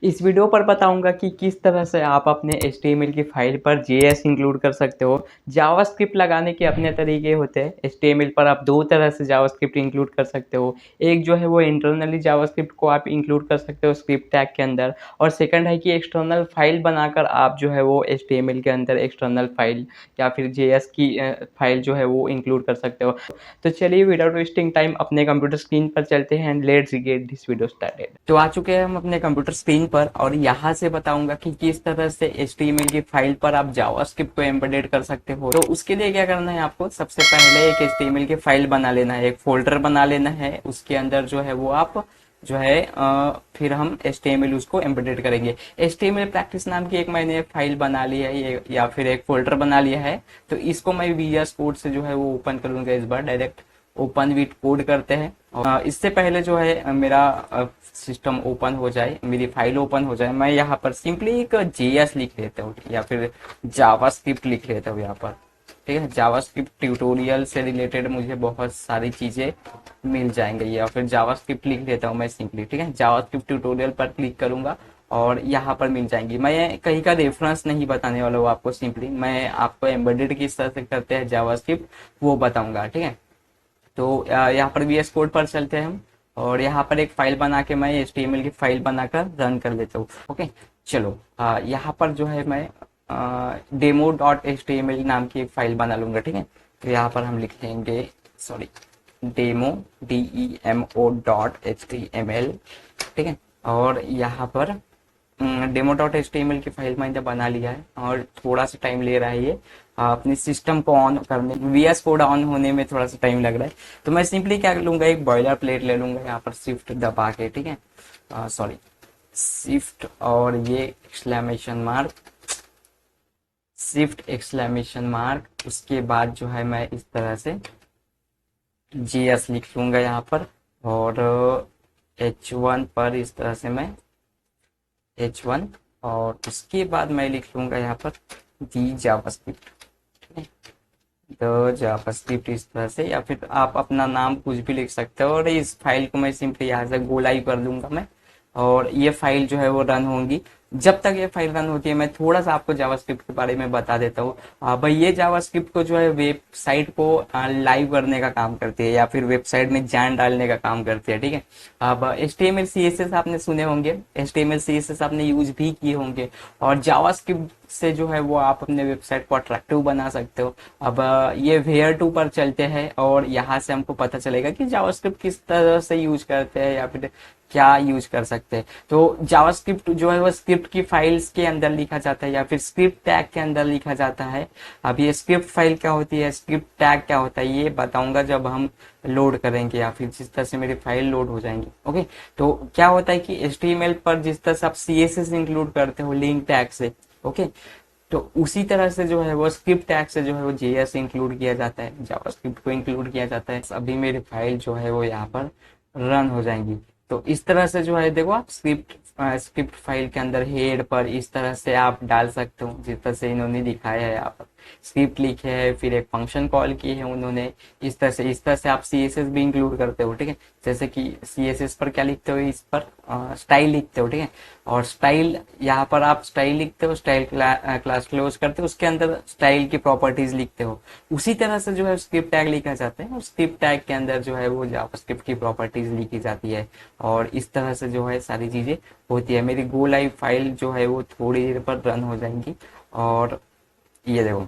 इस वीडियो पर बताऊंगा कि किस तरह से आप अपने HTML की फाइल पर JS इंक्लूड कर सकते हो। जावास्क्रिप्ट लगाने के अपने तरीके होते हैं। HTML पर आप दो तरह से जावास्क्रिप्ट इंक्लूड कर सकते हो। एक जो है वो इंटरनली जावास्क्रिप्ट को आप इंक्लूड कर सकते हो स्क्रिप्ट टैग के अंदर, और सेकंड है कि एक्सटर्नल फाइल बनाकर आप जो है वो HTML के अंदर एक्सटर्नल फाइल या फिर JS की फाइल जो है वो इंक्लूड कर सकते हो। तो चलिए विदाउट वेस्टिंग टाइम अपने कंप्यूटर स्क्रीन पर चलते हैं and let's get this video started. तो आ चुके हैं हम अपने कंप्यूटर स्क्रीन पर और यहाँ से बताऊंगा कि किस तरह से HTML की फाइल पर आप जावास्क्रिप्ट को एम्बेडेड कर सकते हो। तो उसके लिए क्या करना है, आपको सबसे पहले एक HTML की फाइल बना लेना है, एक फोल्डर बना लेना है। उसके अंदर जो है वो आप जो है फिर हम HTML उसको एम्बेडेड करेंगे। HTML प्रैक्टिस नाम की एक मैंने फाइल बना ली है ये, या फिर एक फोल्डर बना लिया है। तो इसको मैं VS कोड से जो है वो ओपन करूंगा। इस बार डायरेक्ट ओपन विथ कोड करते हैं। और इससे पहले जो है मेरा सिस्टम ओपन हो जाए, मेरी फाइल ओपन हो जाए, मैं यहाँ पर सिंपली एक JS लिख लेता हूँ या फिर जावास्क्रिप्ट लिख लेता हूँ यहाँ पर। ठीक है, जावास्क्रिप्ट ट्यूटोरियल से रिलेटेड मुझे बहुत सारी चीजें मिल जाएंगे, या फिर जावास्क्रिप्ट लिख लेता हूँ मैं सिंपली। ठीक है, जावास्क्रिप्ट ट्यूटोरियल पर क्लिक करूंगा और यहाँ पर मिल जाएंगी। मैं कहीं का रेफरेंस नहीं बताने वाला हूँ आपको, सिंपली मैं आपको एम्बेडेड किस तरह से करते हैं जावास्क्रिप्ट वो बताऊंगा। ठीक है, तो यहाँ पर VS कोड पर चलते हैं हम, और यहाँ पर एक फाइल बना के मैं HTML की फाइल बनाकर रन कर लेता हूँ। ओके, चलो यहाँ पर जो है मैं demo.html नाम की एक फाइल बना लूंगा। ठीक है, तो यहाँ पर हम लिख लेंगे, सॉरी, डेमो DEMO.html। ठीक है, और यहाँ पर demo.html की फाइल मैंने बना लिया है और थोड़ा सा टाइम ले रहा है ये अपने सिस्टम को ऑन करने, VS कोड ऑन होने में थोड़ा सा टाइम लग रहा है। तो मैं सिंपली क्या लूंगा, एक बॉयलर प्लेट ले लूंगा, यहाँ पर शिफ्ट दबा के। ठीक है, सॉरी, शिफ्ट और ये exclamation mark, shift exclamation mark, उसके बाद जो है मैं इस तरह से JS लिख लूंगा यहाँ पर, और H1 पर इस तरह से मैं H1, और उसके बाद मैं लिख लूंगा यहाँ पर दी जावास्क्रिप्ट। द जावास्क्रिप्ट इस तरह से, या फिर आप अपना नाम कुछ भी लिख सकते हो। और इस फाइल को मैं सिंपली यहाँ से गो लाइव कर दूंगा मैं, और ये फाइल जो है वो रन होंगी। जब तक ये फाइल रन होती है मैं थोड़ा सा आपको जावास्क्रिप्ट के बारे में बता देता हूँ। भाई ये जावास्क्रिप्ट को जो है वेबसाइट को लाइव करने का काम करती है, या फिर वेबसाइट में जान डालने का काम करती है। ठीक है, अब HTML CSS आपने सुने होंगे, HTML CSS आपने यूज भी किए होंगे, और जावास्क्रिप्ट से जो है वो आप अपने वेबसाइट को अट्रैक्टिव बना सकते हो। अब ये वेयर टू पर चलते हैं और यहाँ से हमको पता चलेगा कि जावास्क्रिप्ट किस तरह से यूज करते हैं या फिर क्या यूज कर सकते हैं। तो जावास्क्रिप्ट जो है वो स्क्रिप्ट की फाइल्स के अंदर लिखा जाता है या फिर स्क्रिप्ट टैग के अंदर लिखा जाता है। अब ये स्क्रिप्ट फाइल क्या होती है, स्क्रिप्ट टैग क्या होता है, ये बताऊंगा जब हम लोड करेंगे या फिर जिस तरह से मेरी फाइल लोड हो जाएंगी। ओके, तो क्या होता है कि HTML पर जिस तरह से आप CSS इंक्लूड करते हो लिंक टैग से, ओके, तो उसी तरह से जो है वो स्क्रिप्ट टैग से जो है वो JS इंक्लूड किया जाता है, जावास्क्रिप्ट को इंक्लूड किया जाता है। अभी मेरी फाइल जो है वो यहाँ पर रन हो जाएंगी। तो इस तरह से जो है देखो, आप स्क्रिप्ट फाइल के अंदर हेड पर इस तरह से आप डाल सकते हो, जिस तरह से इन्होंने दिखाया है। यहाँ पर स्क्रिप्ट लिखे है, फिर एक फंक्शन कॉल की है उन्होंने, इस तरह से आप CSS भी इंक्लूड करते हो। ठीक है, जैसे कि CSS पर क्या लिखते हो, इस पर स्टाइल लिखते हो। ठीक है, और स्टाइल यहाँ पर आप स्टाइल लिखते हो, स्टाइल क्लास क्लोज करते हो, उसके अंदर स्टाइल की प्रॉपर्टीज लिखते हो। उसी तरह से जो है स्क्रिप्ट टैग लिखा जाता है, और स्क्रिप्ट टैग के अंदर जो है वो जावास्क्रिप्ट की प्रॉपर्टीज लिखी जाती है, और इस तरह से जो है सारी चीजें होती है। मेरी गो लाइव फाइल जो है वो थोड़ी देर पर रन हो जाएंगी, और ये देखो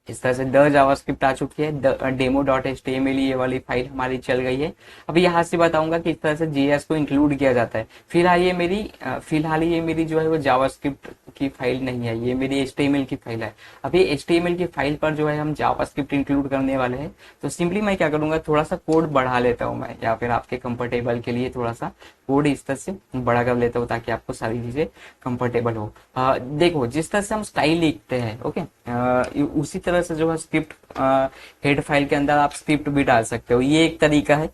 इस तरह से द जावास्क्रिप्ट आ चुकी है, demo.html ये वाली फाइल हमारी चल गई है। अभी यहाँ से बताऊंगा कि इस तरह से JS को इंक्लूड किया जाता है। फिलहाल ये मेरी जो है वो जावास्क्रिप्ट की फाइल नहीं है, ये मेरी HTML की फाइल है। अभी HTML की फाइल पर जो है हम जावास्क्रिप्ट इंक्लूड करने वाले हैं। तो सिंपली मैं क्या करूंगा, थोड़ा सा कोड बढ़ा लेता हूँ मैं, या फिर आपके कंफर्टेबल के लिए थोड़ा सा कोड इस तरह से बड़ा कर लेता हूँ ताकि आपको सारी चीजें कंफर्टेबल हो। देखो जिस तरह से हम स्टाइल लिखते हैं, ओके, उसी तरह से जो है स्क्रिप्ट हेड फाइल के अंदर आप स्क्रिप्ट भी डाल सकते हो। ये एक तरीका है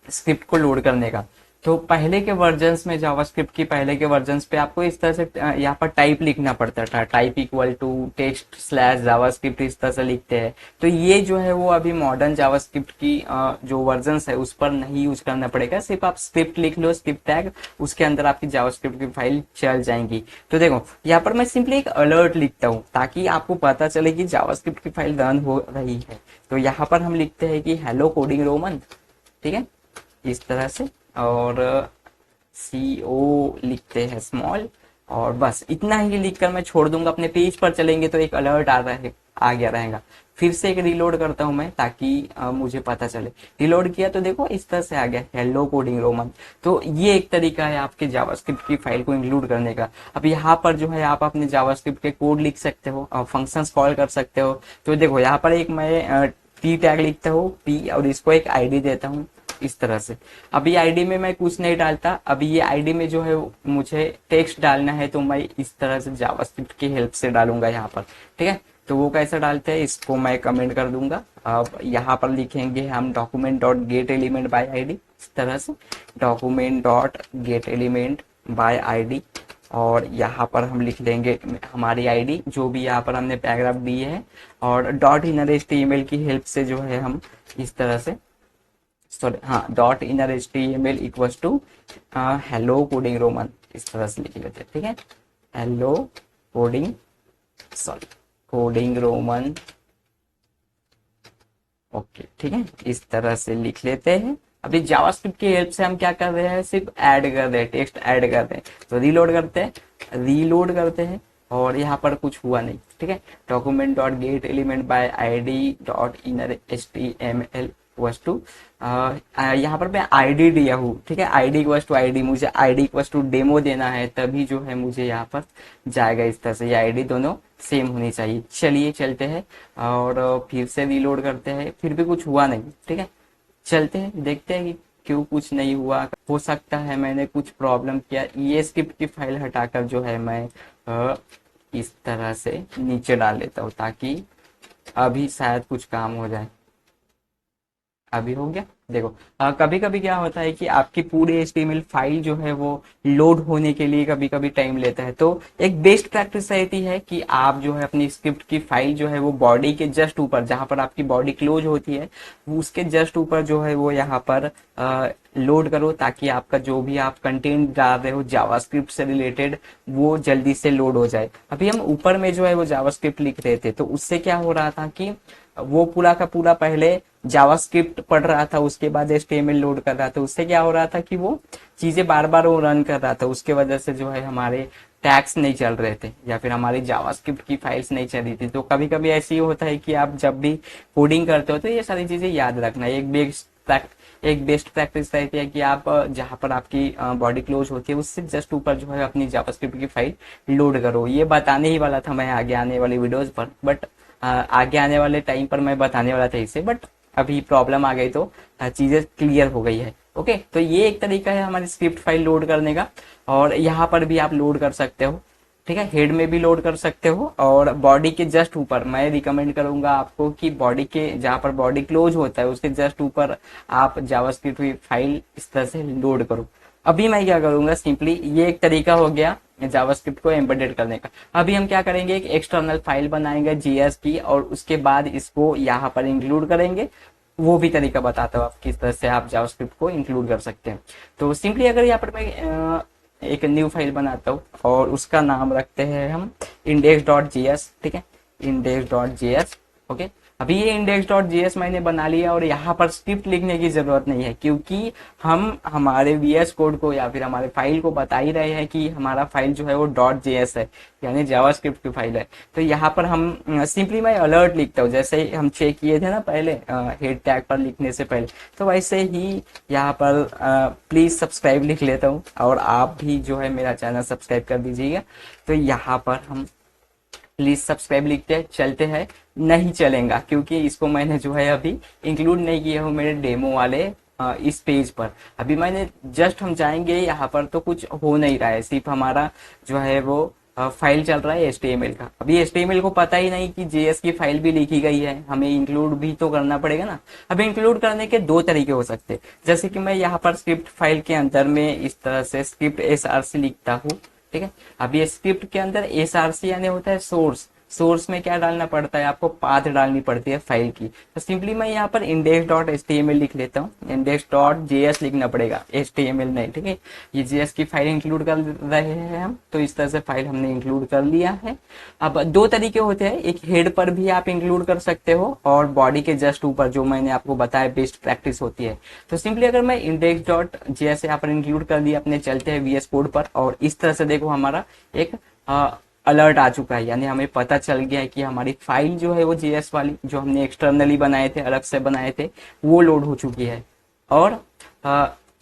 स्क्रिप्ट को लोड करने का। तो पहले के वर्जन्स में जावास्क्रिप्ट की पहले के वर्जन्स पे आपको इस तरह से यहाँ पर टाइप लिखना पड़ता था, type equal to text slash JavaScript इस तरह से लिखते हैं। तो ये जो है वो अभी मॉडर्न जावास्क्रिप्ट की जो वर्जन्स है उस पर नहीं यूज करना पड़ेगा, सिर्फ आप स्क्रिप्ट लिख लो, स्क्रिप्ट टैग, उसके अंदर आपकी जावास्क्रिप्ट की फाइल चल जाएंगी। तो देखो यहाँ पर मैं सिंपली एक अलर्ट लिखता हूँ ताकि आपको पता चले कि जावास्क्रिप्ट की फाइल रन हो रही है। तो यहाँ पर हम लिखते हैं कि हेलो कोडिंग रोमन, ठीक है, इस तरह से, और सी ओ लिखते हैं स्मॉल, और बस इतना ही लिखकर मैं छोड़ दूंगा। अपने पेज पर चलेंगे तो एक अलर्ट आ गया रहेगा। फिर से एक रिलोड करता हूं मैं ताकि मुझे पता चले। रिलोड किया तो देखो इस तरह से आ गया हेलो कोडिंग रोमन। तो ये एक तरीका है आपके जावास्क्रिप्ट की फाइल को इंक्लूड करने का। अब यहाँ पर जो है आप अपने जावास्क्रिप्ट के कोड लिख सकते हो, फंक्शंस कॉल कर सकते हो। तो देखो यहाँ पर एक मैं टी टैग लिखता हूँ, पी, और इसको एक आईडी देता हूँ इस तरह से। अभी आईडी में मैं कुछ नहीं डालता, अभी ये आईडी में जो है मुझे टेक्स्ट डालना है, तो मैं इस तरह से जावास्क्रिप्ट की हेल्प से डालूंगा यहाँ पर, ठीक है। तो वो कैसे डालते हैं इसको मैं कमेंट कर दूंगा। अब यहाँ पर लिखेंगे हम document dot get element by ID, इस तरह से document dot get element by ID, और यहाँ पर हम लिख देंगे हमारी आईडी जो भी यहाँ पर हमने पैराग्राफ दिए है, और डॉट इनर एचटीएमएल की हेल्प से जो है हम इस तरह से, सॉरी हाँ, dot inner HTML equals to hello coding Roman, इस तरह से लिख लेते हैं, ठीक है। Hello coding, sorry coding Roman, okay, ठीक है, इस तरह से लिख लेते हैं। अभी जावास्क्रिप्ट की हेल्प से हम क्या कर रहे हैं, सिर्फ ऐड कर रहे हैं, टेक्स्ट ऐड कर रहे हैं। तो रीलोड करते हैं, और यहाँ पर कुछ हुआ नहीं, ठीक है। Document dot get element by ID dot inner HTML equals to, यहाँ पर मैं आईडी दिया हूँ, ठीक है, आईडी इक्वल्स टू आईडी, मुझे आईडी इक्वल्स टू डेमो देना है, तभी जो है मुझे यहाँ पर जाएगा इस तरह से। ये आईडी दोनों सेम होनी चाहिए। चलिए चलते हैं और फिर से रीलोड करते हैं, फिर भी कुछ हुआ नहीं, ठीक है। चलते हैं, देखते हैं कि क्यों कुछ नहीं हुआ। हो सकता है मैंने कुछ प्रॉब्लम किया। ये स्क्रिप्ट की फाइल हटाकर जो है मैं इस तरह से नीचे डाल लेता हूँ ताकि अभी शायद कुछ काम हो जाए। अभी हो गया। देखो कभी कभी क्या होता है कि आपकी पूरी HTML फाइल जो है वो लोड होने के लिए कभी कभी टाइम लेता है। तो एक बेस्ट प्रैक्टिस रहती है कि आप जो है अपनी स्क्रिप्ट की फाइल जो है वो बॉडी के जस्ट ऊपर, जहां पर आपकी बॉडी क्लोज होती है, उसके जस्ट ऊपर जो है वो यहाँ पर लोड करो, ताकि आपका जो भी आप कंटेंट डाल रहे हो जावास्क्रिप्ट से रिलेटेड वो जल्दी से लोड हो जाए। अभी हम ऊपर में जो है वो जावास्क्रिप्ट लिख रहे थे, तो उससे क्या हो रहा था कि वो पूरा का पूरा पहले जावास्क्रिप्ट पढ़ रहा था, उसके बाद HTML लोड कर रहा था। उससे क्या हो रहा था कि वो चीजें बार बार वो रन कर रहा था, उसके वजह से जो है हमारे टैग्स नहीं चल रहे थे या फिर हमारी जावास्क्रिप्ट की फाइल्स नहीं चल रही थी। तो कभी कभी ऐसे ही होता है कि आप जब भी कोडिंग करते हो तो ये सारी चीजें याद रखना। एक बेस्ट प्रैक्टिस रहती है कि आप जहां पर आपकी बॉडी क्लोज होती है उससे जस्ट ऊपर जो है अपनी जावास्क्रिप्ट की फाइल लोड करो। ये बताने ही वाला था मैं आगे आने वाली वीडियोस पर, बट आगे आने वाले टाइम पर मैं बताने वाला था इसे, बट अभी प्रॉब्लम आ गई तो चीजें क्लियर हो गई है। ओके, तो ये एक तरीका है हमारी स्क्रिप्ट फाइल लोड करने का, और यहाँ पर भी आप लोड कर सकते हो, ठीक है। हेड में भी लोड कर सकते हो, और बॉडी के जस्ट ऊपर मैं रिकमेंड करूंगा आपको कि बॉडी के जहां पर बॉडी क्लोज होता है उसके जस्ट ऊपर आप जावास्क्रिप्ट की फाइल इस तरह से लोड करो। अभी मैं क्या करूंगा, सिंपली ये एक तरीका हो गया जावास्क्रिप्ट को एम्बेडेड करने का। अभी हम क्या करेंगे, एक एक्सटर्नल फाइल बनाएंगे JS की, और उसके बाद इसको यहाँ पर इंक्लूड करेंगे। वो भी तरीका बताता हूँ आप किस तरह से आप जावास्क्रिप्ट को इंक्लूड कर सकते हैं। तो सिंपली अगर यहाँ पर मैं एक न्यू फाइल बनाता हूँ और उसका नाम रखते हैं हम index.js, ठीक है, index.js। ओके, अभी ये index.js मैंने बना लिया, और यहाँ पर स्क्रिप्ट लिखने की जरूरत नहीं है, क्योंकि हम हमारे VS कोड को या फिर हमारे फाइल को बता ही रहे हैं कि हमारा फाइल जो है वो .js है, यानी जावास्क्रिप्ट की फाइल है। तो यहाँ पर हम सिंपली मैं अलर्ट लिखता हूँ, जैसे ही हम चेक किए थे ना पहले हेड टैग पर लिखने से पहले, तो वैसे ही यहाँ पर प्लीज सब्सक्राइब लिख लेता हूँ, और आप भी जो है मेरा चैनल सब्सक्राइब कर दीजिएगा। तो यहाँ पर हम प्लीज सब्सक्राइब लिखते हैं, चलते हैं। नहीं चलेगा क्योंकि इसको मैंने जो है अभी इंक्लूड नहीं किया हूँ मेरे डेमो वाले इस पेज पर। अभी मैंने जस्ट हम जाएंगे यहाँ पर तो कुछ हो नहीं रहा है, सिर्फ हमारा जो है वो फाइल चल रहा है HTML का। अभी HTML को पता ही नहीं कि JS की फाइल भी लिखी गई है, हमें इंक्लूड भी तो करना पड़ेगा ना। अब इंक्लूड करने के दो तरीके हो सकते हैं, जैसे कि मैं यहाँ पर स्क्रिप्ट फाइल के अंदर में इस तरह से स्क्रिप्ट SRC लिखता हूँ, ठीक है। अब ये स्क्रिप्ट के अंदर SRC यानी होता है सोर्स। सोर्स में क्या डालना पड़ता है, आपको पाथ डालनी पड़ती है फाइल की। तो सिंपली मैं यहाँ पर index.html लिख लेता हूँ, index.js लिखना पड़ेगा, HTML नहीं, ठीक है। ये JS की फाइल इंक्लूड कर रहे हैं हम, तो इस तरह से फाइल हमने इंक्लूड कर लिया है। अब दो तरीके होते हैं, एक हेड पर भी आप इंक्लूड कर सकते हो और बॉडी के जस्ट ऊपर, जो मैंने आपको बताया बेस्ट प्रैक्टिस होती है। तो सिंपली अगर मैं index.js यहाँ पर इंक्लूड कर दिया, अपने चलते हैं VS कोड पर, और इस तरह से देखो हमारा एक अलर्ट आ चुका है, यानी हमें पता चल गया है कि हमारी फाइल जो है वो JS वाली, जो हमने एक्सटर्नली बनाए थे, अलग से बनाए थे, वो लोड हो चुकी है। और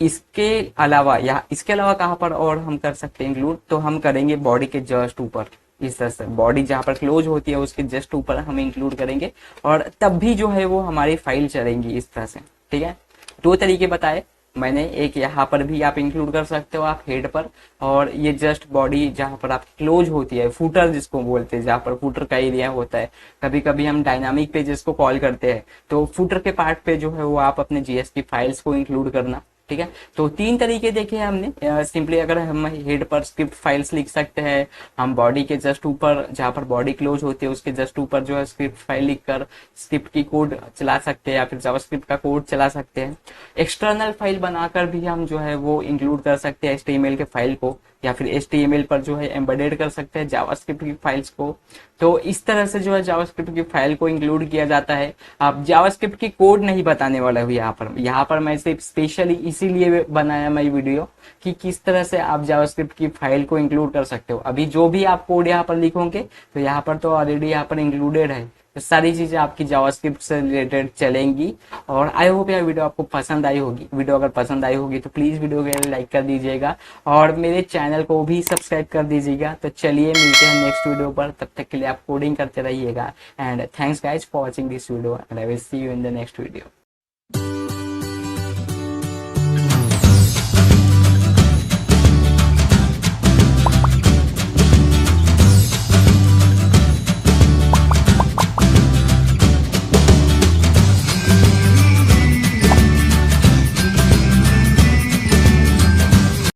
इसके अलावा इसके अलावा कहाँ पर और हम कर सकते हैं इंक्लूड, तो हम करेंगे बॉडी के जस्ट ऊपर, इस तरह से बॉडी जहाँ पर क्लोज होती है उसके जस्ट ऊपर हम इंक्लूड करेंगे, और तब भी जो है वो हमारी फाइल चलेंगी इस तरह से, ठीक है। दो तरीके बताए मैंने, एक यहाँ पर भी आप इंक्लूड कर सकते हो आप हेड पर, और ये जस्ट बॉडी जहाँ पर आप क्लोज होती है, फूटर जिसको बोलते हैं, जहाँ पर फूटर का एरिया होता है। कभी कभी हम डायनामिक पेजेस को कॉल करते हैं, तो फूटर के पार्ट पे जो है वो आप अपने JS की फाइल्स को इंक्लूड करना, ठीक है। तो तीन तरीके देखे हैं हमने। सिंपली अगर हम हेड पर स्क्रिप्ट फाइल्स लिख सकते हैं, हम बॉडी के जस्ट ऊपर जहाँ पर बॉडी क्लोज होती है उसके जस्ट ऊपर जो है स्क्रिप्ट फाइल लिखकर स्क्रिप्ट की कोड चला सकते हैं, या फिर जावास्क्रिप्ट का कोड चला सकते हैं। एक्सटर्नल फाइल बनाकर भी हम जो है वो इंक्लूड कर सकते हैं HTML के फाइल को, या फिर HTML पर जो है एम्बेडेड कर सकते हैं जावास्क्रिप्ट की फाइल्स को। तो इस तरह से जो है जावास्क्रिप्ट की फाइल को इंक्लूड किया जाता है। अब जावास्क्रिप्ट की कोड नहीं बताने वाला हूँ यहाँ पर मैं सिर्फ स्पेशली इसीलिए बनाया मैं वीडियो कि किस तरह से आप जावास्क्रिप्ट की फाइल को इंक्लूड कर सकते हो। अभी जो भी आप कोड यहाँ पर लिखोगे तो यहाँ पर तो ऑलरेडी यहाँ पर इंक्लूडेड है, तो सारी चीजें आपकी जावास्क्रिप्ट से रिलेटेड चलेंगी। और आई होप यह वीडियो आपको पसंद आई होगी। वीडियो अगर पसंद आई होगी तो प्लीज वीडियो को लाइक कर दीजिएगा और मेरे चैनल को भी सब्सक्राइब कर दीजिएगा। तो चलिए मिलते हैं नेक्स्ट वीडियो पर, तब तक के लिए आप कोडिंग करते रहिएगा। And thanks guys for watching this video and I will see you in the next video.